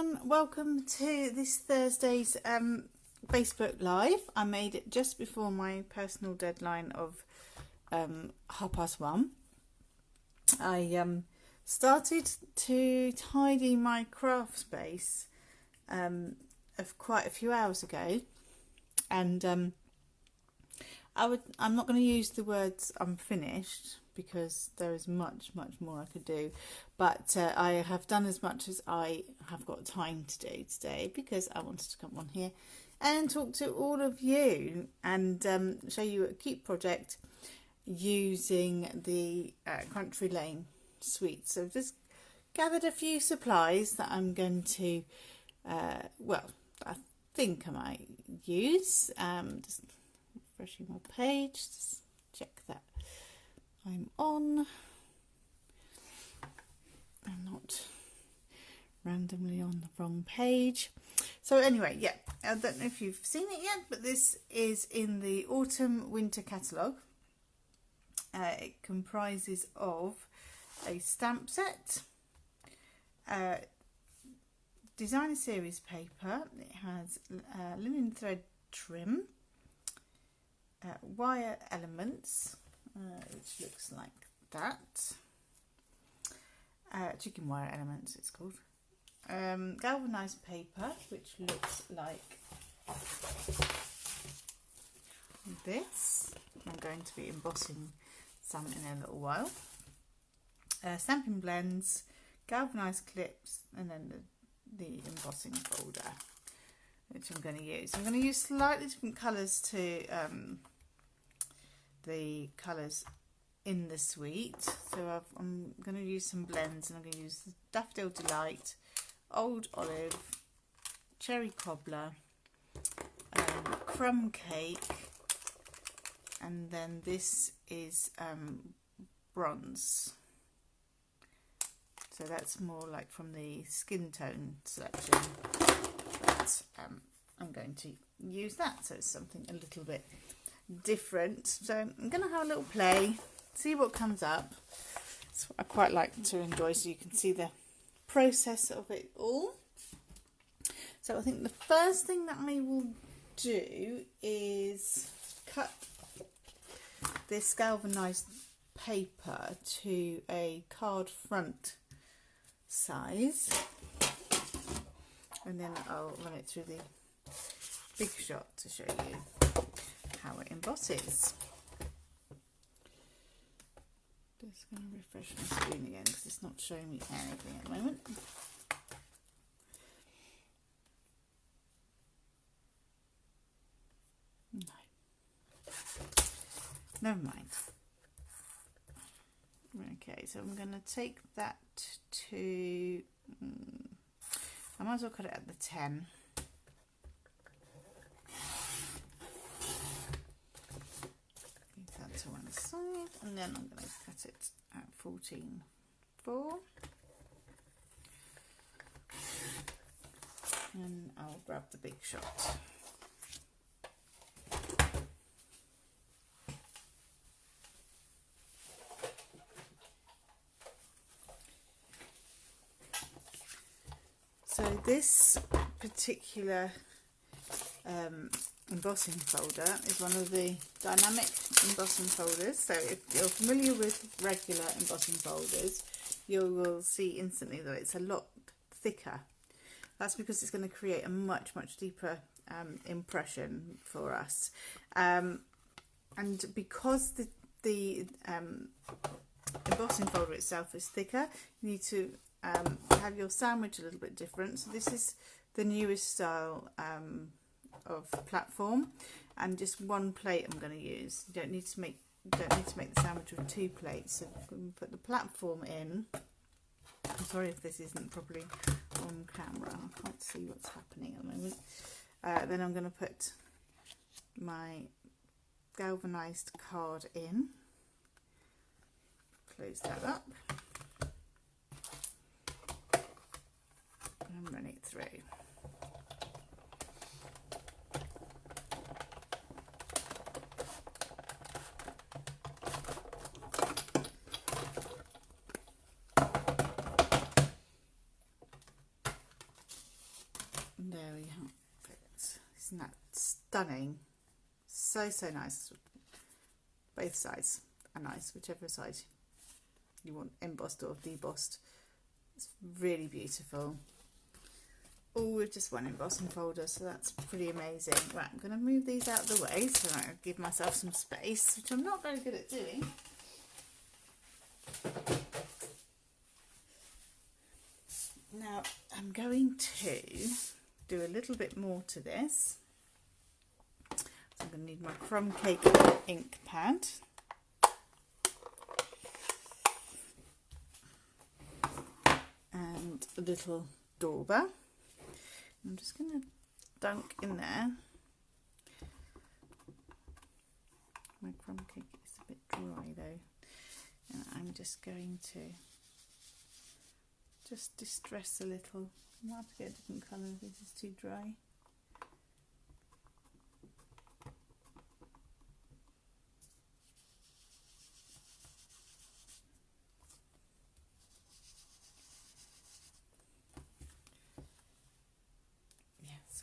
everyone, welcome to this Thursday's Facebook Live. I made it just before my personal deadline of 1:30. I started to tidy my craft space of quite a few hours ago, and I'm not going to use the words "I'm finished" because there is much more I could do, but I have done as much as I have got time to do today because I wanted to come on here and talk to all of you and show you a cute project using the Country Lane suite. So I've just gathered a few supplies that I'm going to I think I might use. Just refreshing my page, just check that I'm on. I'm not randomly on the wrong page. So anyway, yeah, I don't know if you've seen it yet, but this is in the autumn winter catalogue. It comprises of a stamp set, designer series paper. It has linen thread trim, wire elements, which looks like that. Chicken wire elements it's called. Galvanized paper, which looks like this. I'm going to be embossing some in a little while. Stamping blends, galvanized clips, and then the embossing folder, which I'm going to use. I'm going to use slightly different colours to the colours in the suite. So I'm going to use some blends, and I'm going to use the Daffodil Delight, Old Olive, Cherry Cobbler, Crumb Cake, and then this is bronze. So that's more like from the skin tone selection, but I'm going to use that, so it's something a little bit different. So I'm going to have a little play, see what comes up. That's what I quite like to enjoy, so you can see the process of it all. So I think the first thing that I will do is cut this galvanized paper to a card front size, and then I'll run it through the big shot to show you how it embosses. Just going to refresh my screen again because it's not showing me anything at the moment. No, never mind. Okay, so I'm going to take that to, I might as well cut it at the 10. Leave that to one side, and then I'm going to cut it at 14.4. And I'll grab the big shot. So this particular embossing folder is one of the dynamic embossing folders. So if you're familiar with regular embossing folders, you will see instantly that it's a lot thicker. That's because it's going to create a much deeper impression for us. And because the embossing folder itself is thicker, you need to have your sandwich a little bit different. So this is the newest style of platform, and just one plate I'm going to use. You don't need to make the sandwich with 2 plates. So I'm going to put the platform in. I'm sorry if this isn't properly on camera. I can't see what's happening at the moment. Then I'm going to put my galvanized card in. Close that up. And run it through. stunning. So nice. Both sides are nice, whichever side you want embossed or debossed. It's really beautiful. All with just one embossing folder, so that's pretty amazing. Right, I'm going to move these out of the way so I give myself some space, which I'm not very good at doing. Now I'm going to do a little bit more to this. So I'm going to need my crumb cake ink pad. And a little dauber. I'm just going to dunk in there. My crumb cake is a bit dry though. And I'm just going to just distress a little. I might have to get a different colour if this is too dry.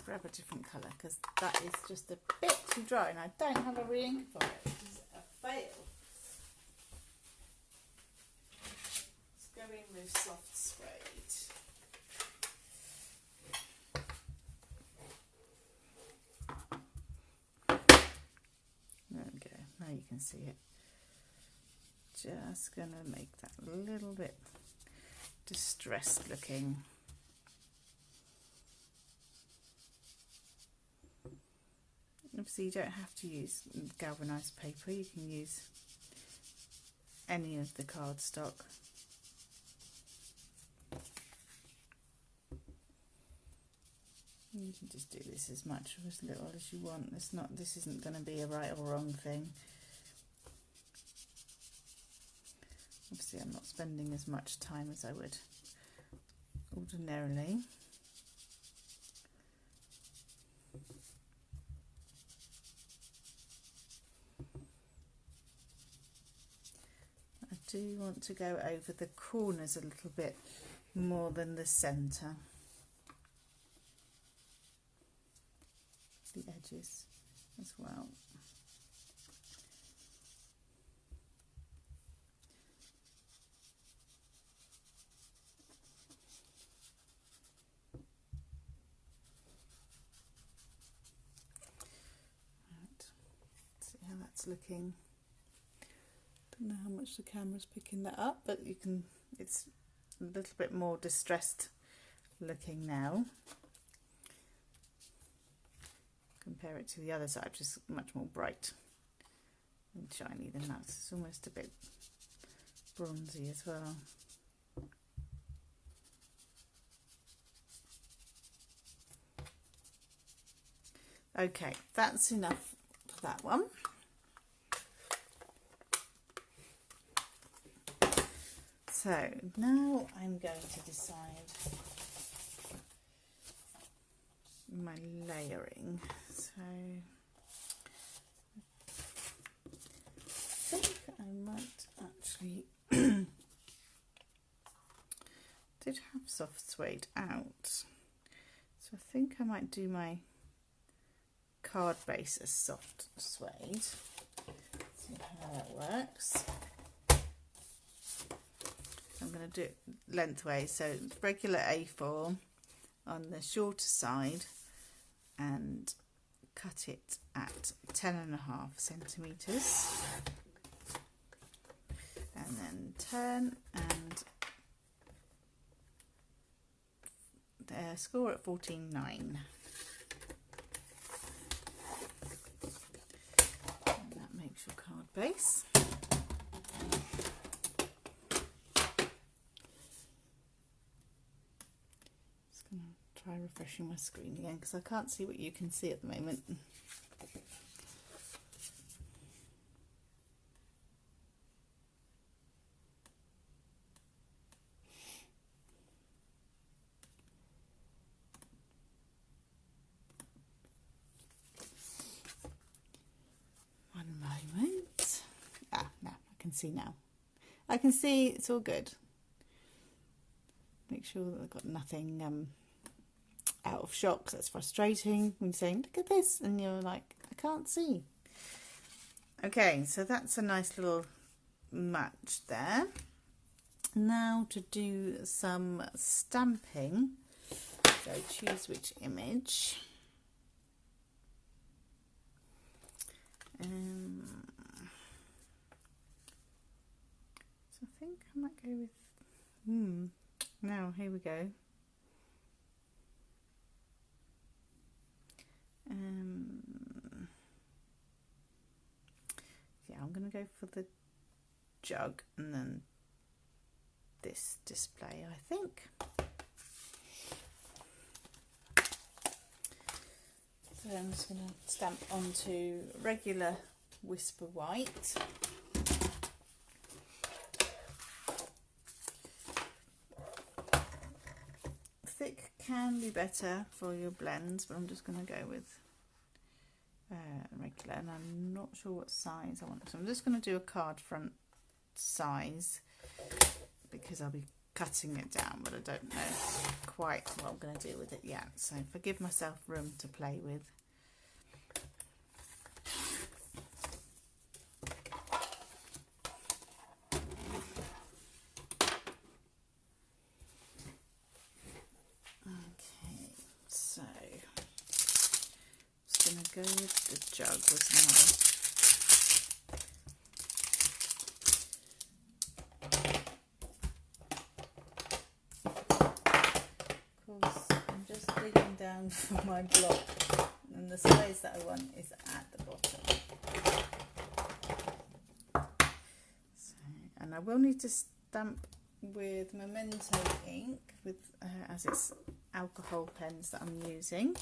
Grab a different colour because that is just a bit too dry and I don't have a re-ink for it, which is a fail. Let's go in with soft suede. There we go, now you can see it. Just going to make that a little bit distressed looking. Obviously you don't have to use galvanised paper, you can use any of the cardstock. You can just do this as much or as little as you want. This isn't going to be a right or wrong thing. Obviously I'm not spending as much time as I would ordinarily. I do want to go over the corners a little bit more than the centre, the edges as well. Right. See how that's looking. Don't know how much the camera's picking that up, but you can, it's a little bit more distressed looking now. Compare it to the other side, which is much more bright and shiny than that. It's almost a bit bronzy as well. Okay, that's enough for that one. So now I'm going to decide my layering. So I think I might actually did have soft suede out. So I think I might do my card base as soft suede. See how that works. I'm going to do it lengthways, so regular A4 on the shorter side and cut it at 10.5 centimetres, and then turn and score at 14.9. And that makes your card base. Try refreshing my screen again because I can't see what you can see at the moment. One moment. Ah, no, I can see now. I can see it's all good. Make sure that I've got nothing out of shock. That's frustrating when you're saying, look at this, and you're like, I can't see. Okay, so that's a nice little match there. Now to do some stamping. So choose which image. So I think I might go with, now here we go. Yeah, I'm going to go for the jug and then this display, I think. So I'm just going to stamp onto regular Whisper White. Thick can be better for your blends, but I'm just going to go with regular, and I'm not sure what size I want. So I'm just going to do a card front size because I'll be cutting it down, but I don't know quite what I'm going to do with it yet. So if I give myself room to play with. Okay, so just going to go with the jug with my down for my block, and the size that I want is at the bottom. So, and I will need to stamp with Memento ink with as it's alcohol pens that I'm using.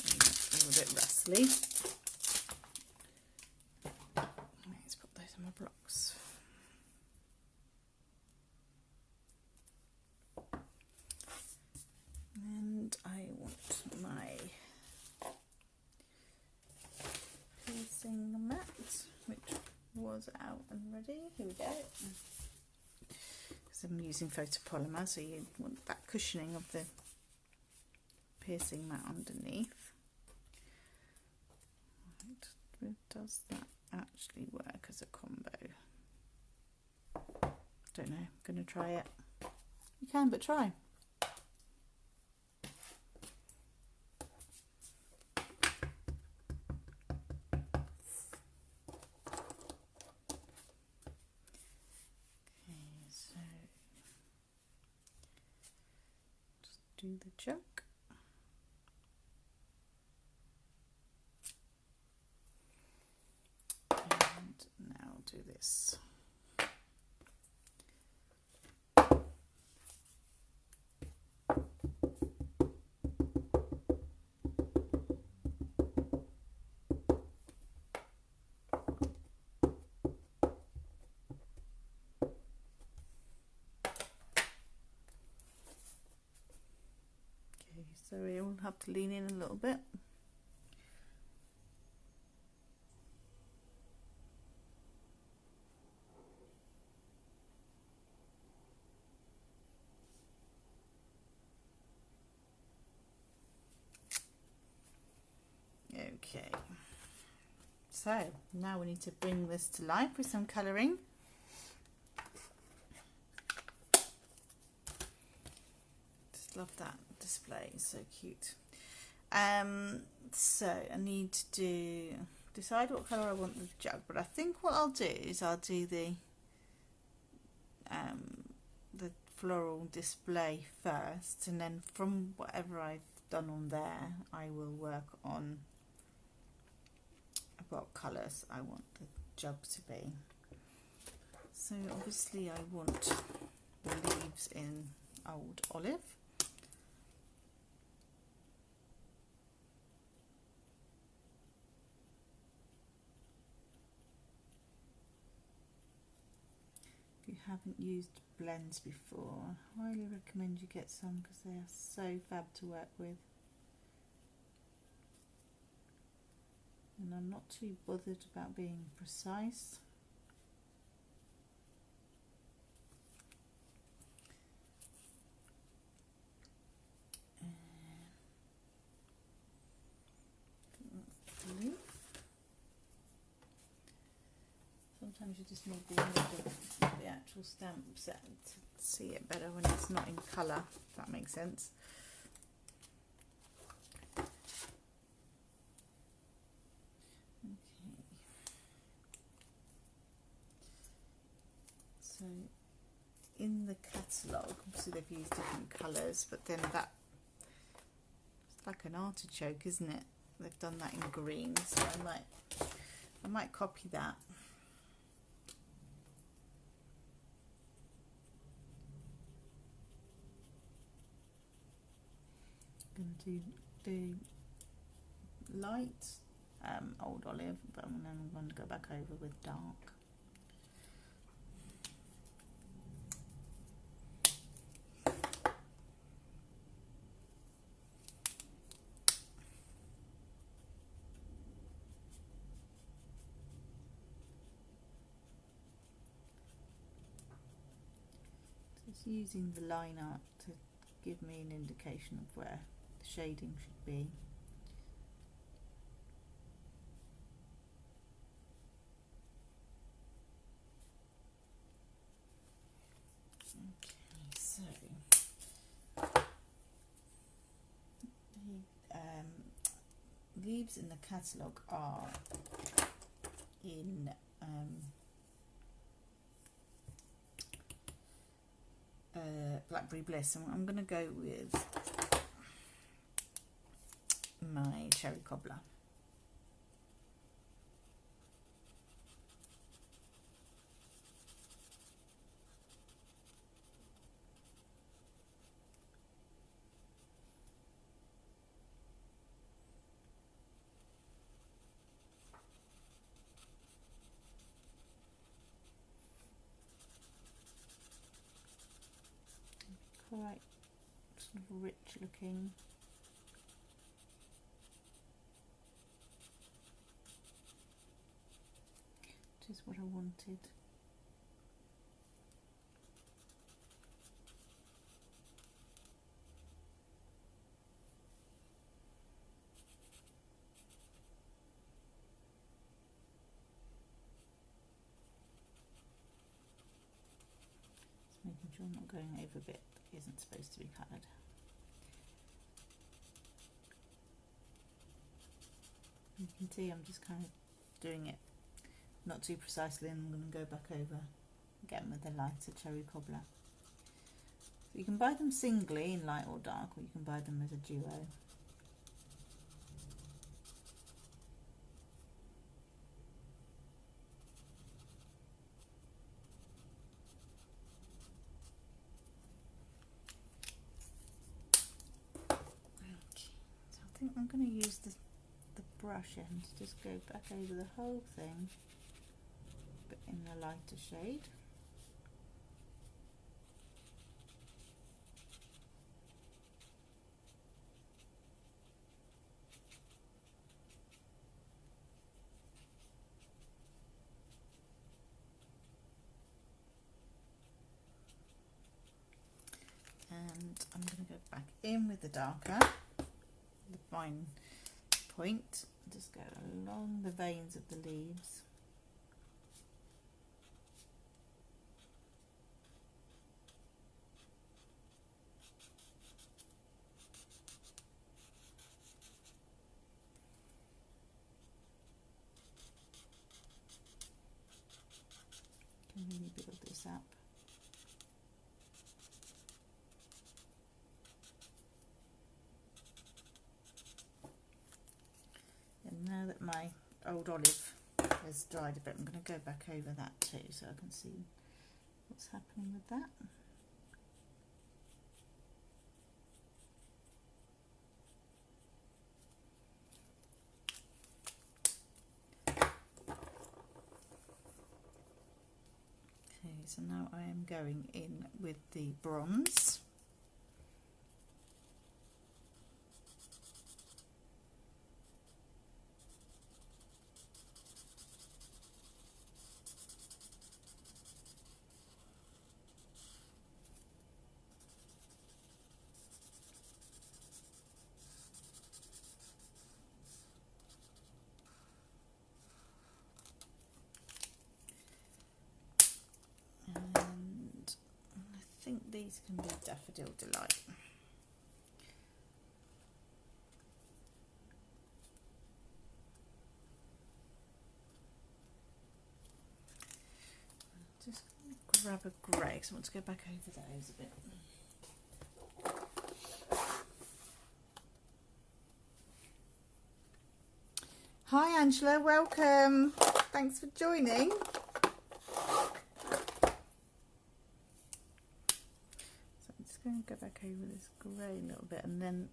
A little bit rustly. Blocks. And I want my piercing mat, which was out and ready. Here we go. Because I'm using photopolymer, so you want that cushioning of the piercing mat underneath. Right. Does that actually work as a combo? Don't know, I'm gonna try it. You can, but try. Okay, so just do the jug. Do this. Okay, so we all have to lean in a little bit. Okay, so now we need to bring this to life with some colouring. Just love that display, so cute. So I need to decide what colour I want the jug, but I think what I'll do is I'll do the floral display first, and then from whatever I've done on there I will work on what colours I want the jug to be. So obviously I want the leaves in Old Olive. If you haven't used blends before, I highly recommend you get some because they are so fab to work with. and I'm not too bothered about being precise. Sometimes you just need the image of the actual stamp set to see it better when it's not in colour, if that makes sense. Okay. So in the catalogue, obviously they've used different colours, but then that, it's like an artichoke, isn't it? They've done that in green, so I might copy that. I'm going to do light old olive, but then I'm going to go back over with dark. Just using the line art to give me an indication of where the shading should be. Okay, so the leaves in the catalogue are in Blackberry Bliss, and I'm going to go with my cherry cobbler. Quite sort of rich looking. Which is what I wanted. Just making sure I'm not going over a bit that isn't supposed to be coloured. You can see I'm just kind of doing it not too precisely, and I'm going to go back over again with the lighter cherry cobbler. So you can buy them singly in light or dark, or you can buy them as a duo. Okay, so I think I'm going to use the brush end to just go back over the whole thing, but in a lighter shade. And I'm going to go back in with the darker, the fine point, just go along the veins of the leaves. Can really build this up. And now that my old olive has dried a bit, I'm going to go back over that too, so I can see what's happening with that. Okay, so now I am going in with the bronze. these can be Daffodil Delight. Just grab a grey because I want to go back over those a bit. Hi Angela, welcome. Thanks for joining. So I'm just going to go back over this grey a little bit and then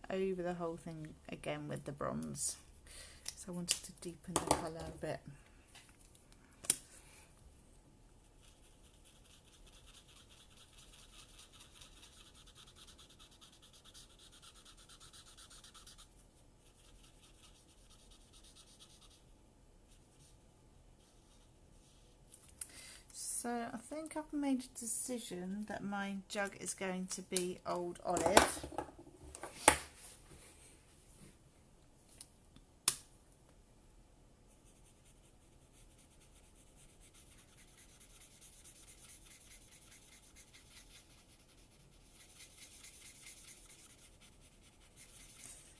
over the whole thing again with the bronze. So I wanted to deepen the colour a bit. So I think I've made a decision that my jug is going to be Old Olive.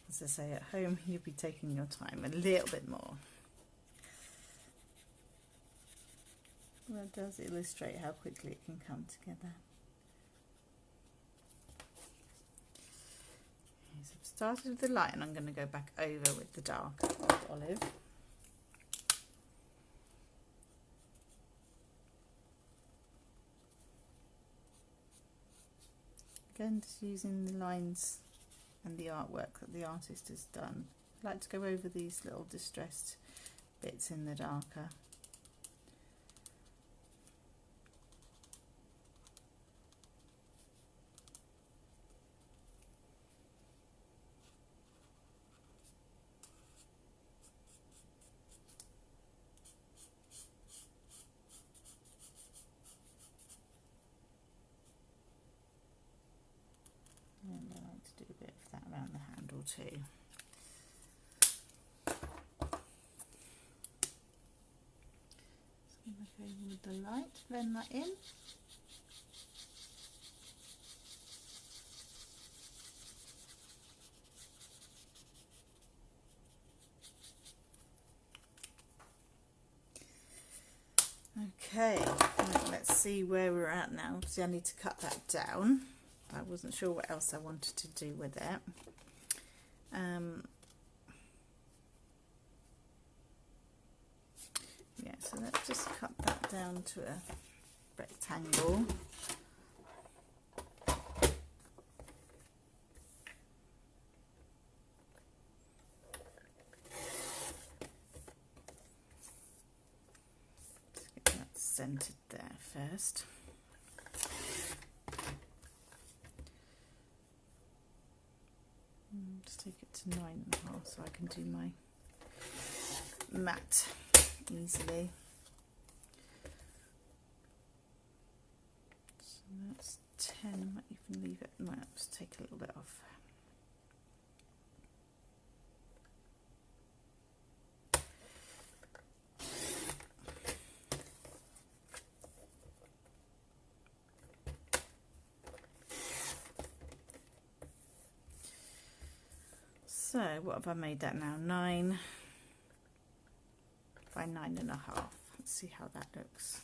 As I say, at home you'll be taking your time a little bit more. Well, it does illustrate how quickly it can come together. So I've started with the light and I'm going to go back over with the dark Old Olive. Again, just using the lines and the artwork that the artist has done. I like to go over these little distressed bits in the darker. And I like to do a bit of that around the handle too. So I'm going to go over with the light, blend that in. Okay, right, let's see where we're at now. Obviously I need to cut that down. I wasn't sure what else I wanted to do with it. Yeah, so let's just cut that down to a rectangle. Just get that centered there first. Just take it to 9.5 so I can do my mat easily. So that's 10, I might even leave it, might just take a little bit off. So what have I made that now? 9 by 9.5. Let's see how that looks.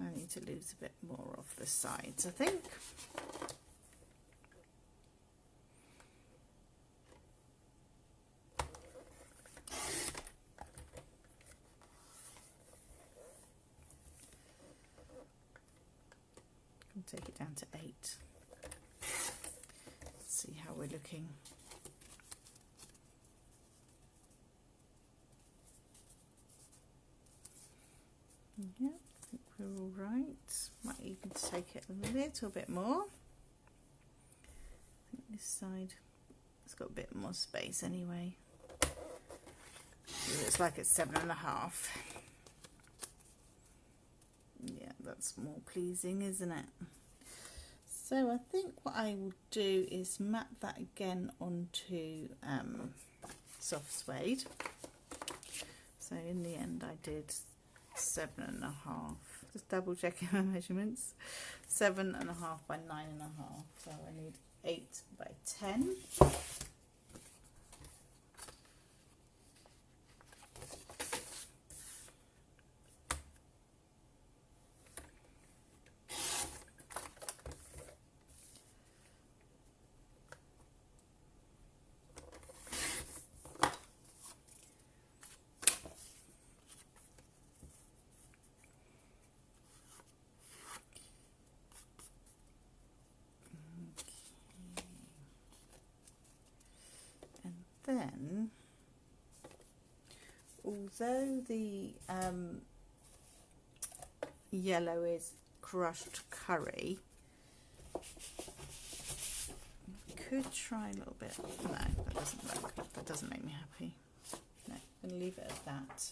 I need to lose a bit more off the sides, I think. Take it down to 8. Let's see how we're looking. Yeah, I think we're all right. Might even take it a little bit more. I think this side has got a bit more space anyway. It looks like it's 7.5. Yeah, that's more pleasing, isn't it? So I think what I will do is map that again onto soft suede. So in the end I did 7.5, just double checking my measurements, 7.5 by 9.5, so I need 8 by 10. Then, although the yellow is crushed curry, I could try a little bit. No, that doesn't work. That doesn't make me happy. No, I'm going to leave it at that.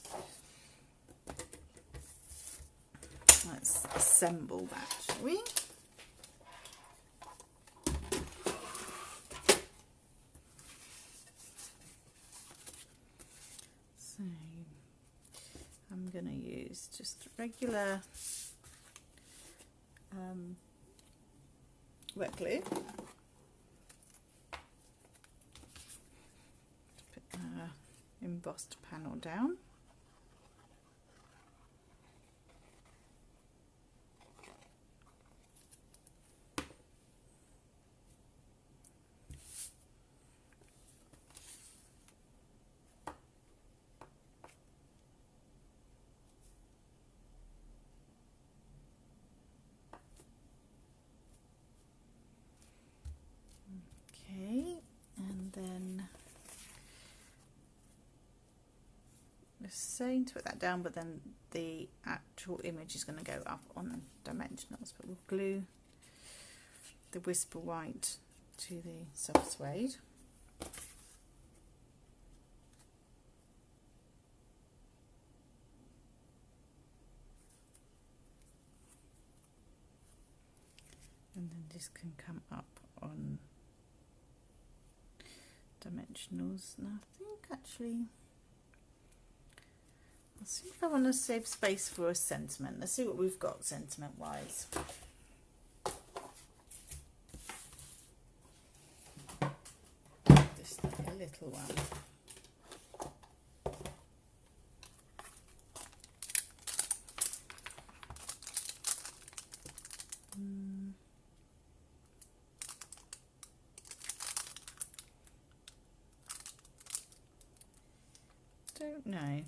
Let's assemble that, shall we? So I'm going to use just regular wet glue. Put the embossed panel down. Okay, and then I'm saying to put that down, but then the actual image is going to go up on dimensionals. But we'll glue the Whisper White to the soft suede. And then this can come up on dimensionals. And I think actually, I'll see if I want to save space for a sentiment. Let's see what we've got sentiment wise. Just like a little one. Don't know.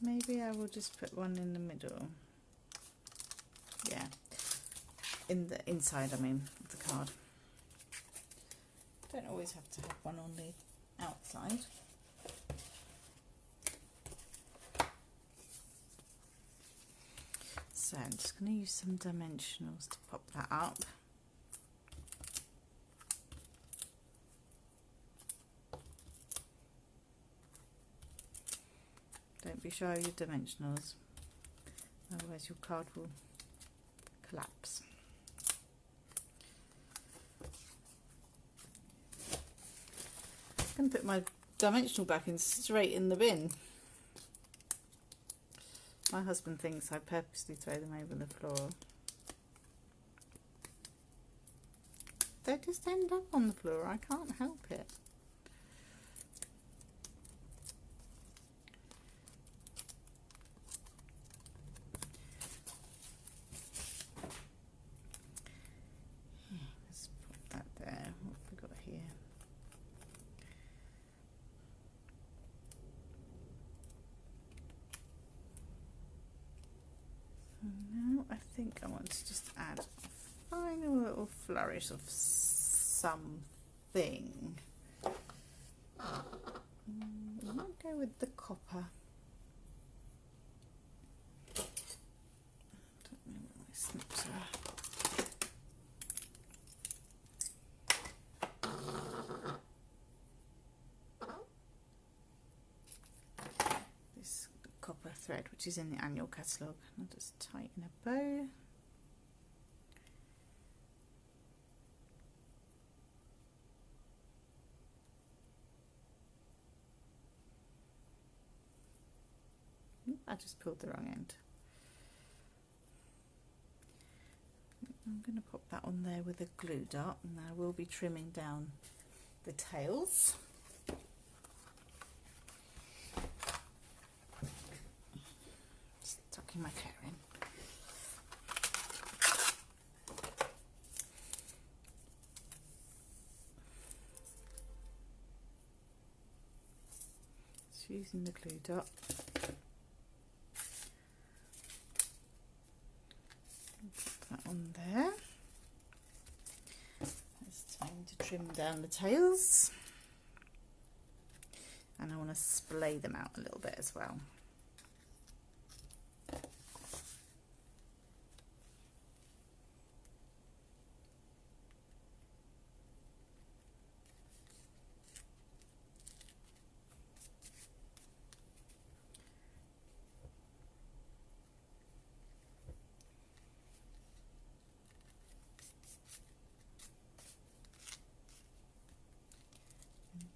Maybe I will just put one in the middle. Yeah, in the inside, I mean, of the card. Don't always have to have one on the outside. So I'm just going to use some dimensionals to pop that up. Don't be shy of your dimensionals, otherwise your card will collapse. I'm going to put my dimensional back in straight in the bin. My husband thinks I purposely throw them over the floor. They just end up on the floor, I can't help it. Let's put that there. What have we got here? Now I think I want to just add a final little flourish of something. I might go with the copper. I don't know where my snips are. This copper thread, which is in the annual catalogue. I'll just tighten a bow. I just pulled the wrong end. I'm going to pop that on there with a glue dot, and I will be trimming down the tails. Just tucking my hair in. Just using the glue dot. Put that on there. It's time to trim down the tails, and I want to splay them out a little bit as well.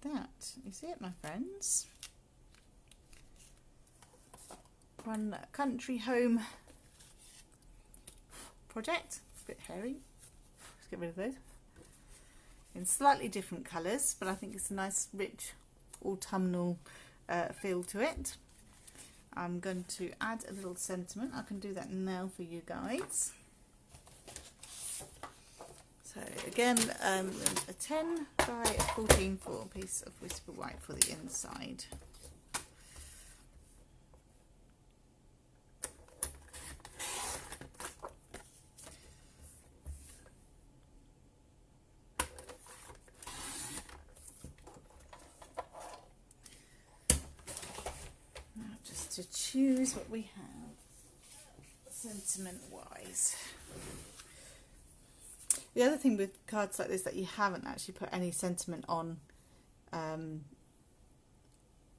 That is it, my friends. One country home project. A bit hairy. Let's get rid of those. In slightly different colours, but I think it's a nice, rich, autumnal feel to it. I'm going to add a little sentiment. I can do that now for you guys. So again, a 10 by 14 for a piece of Whisper White for the inside. Now just to choose what we have sentiment wise. The other thing with cards like this that you haven't actually put any sentiment on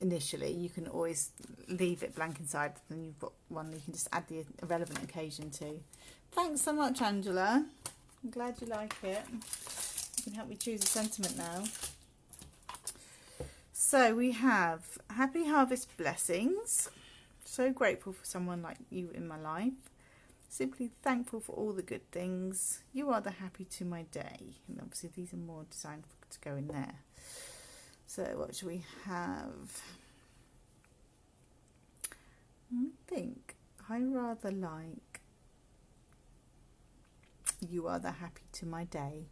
initially, you can always leave it blank inside, then you've got one you can just add the irrelevant occasion to. Thanks so much, Angela. I'm glad you like it. You can help me choose a sentiment now. So we have Happy Harvest Blessings. So grateful for someone like you in my life. Simply thankful for all the good things. You are the happy to my day. And obviously these are more designed to go in there. So what should we have? I think I rather like you are the happy to my day.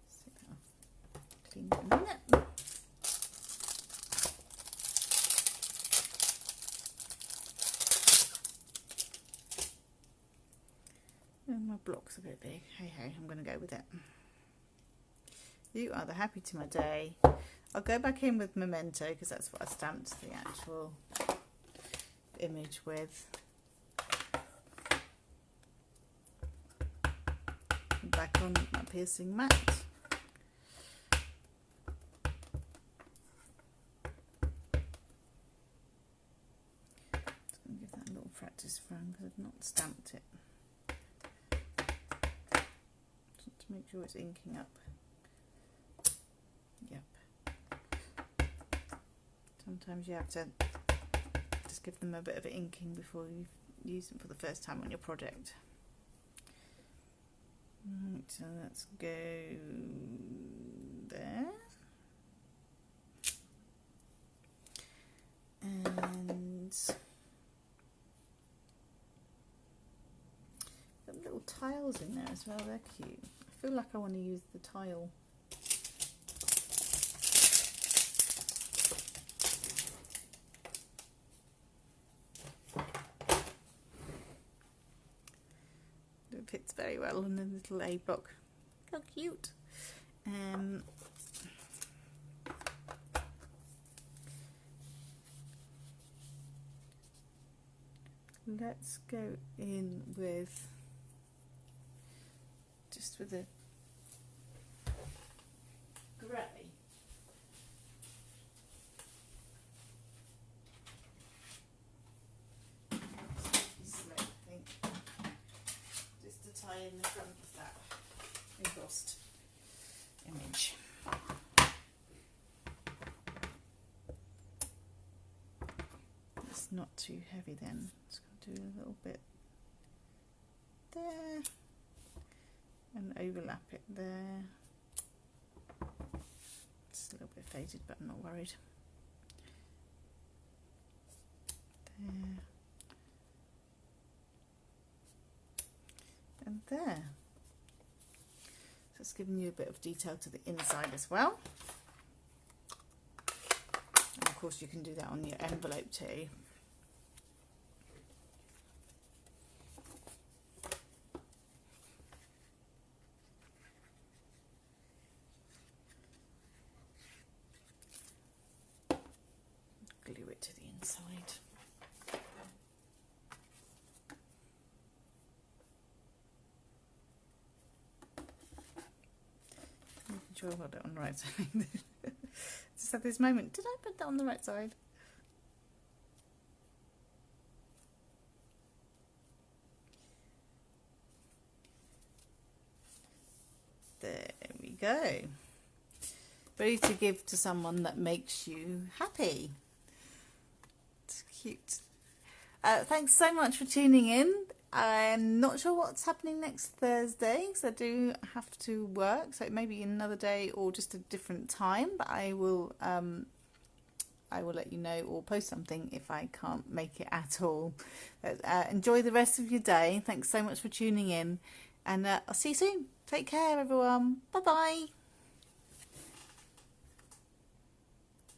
So I'll clean that in a minute. My block's a bit big. Hey, I'm going to go with it. You are the happy to my day. I'll go back in with Memento because that's what I stamped the actual image with. Back on my piercing mat. Just going to give that a little practice run because I've not stamped it. Make sure it's inking up. Yep. Sometimes you have to just give them a bit of inking before you use them for the first time on your project. Right, so let's go there. And got little tiles in there as well, they're cute. I feel like I want to use the tile. It fits very well in the little A block. How cute. Let's go in with with a grey. Slow, I think. Just to tie in the front of that embossed image. not too heavy then. Just going to do a little bit there and overlap it there. It's a little bit faded, but I'm not worried. There and there. So it's giving you a bit of detail to the inside as well. And of course you can do that on your envelope too. Glue it to the inside. Making sure I've got it on the right side. Just have this moment. Did I put that on the right side? There we go. Ready to give to someone that makes you happy. It's cute. Thanks so much for tuning in. I'm not sure what's happening next Thursday because I do have to work, so it may be another day or just a different time, but I will let you know or post something if I can't make it at all. But, enjoy the rest of your day. Thanks so much for tuning in, and I'll see you soon. Take care, everyone. Bye bye.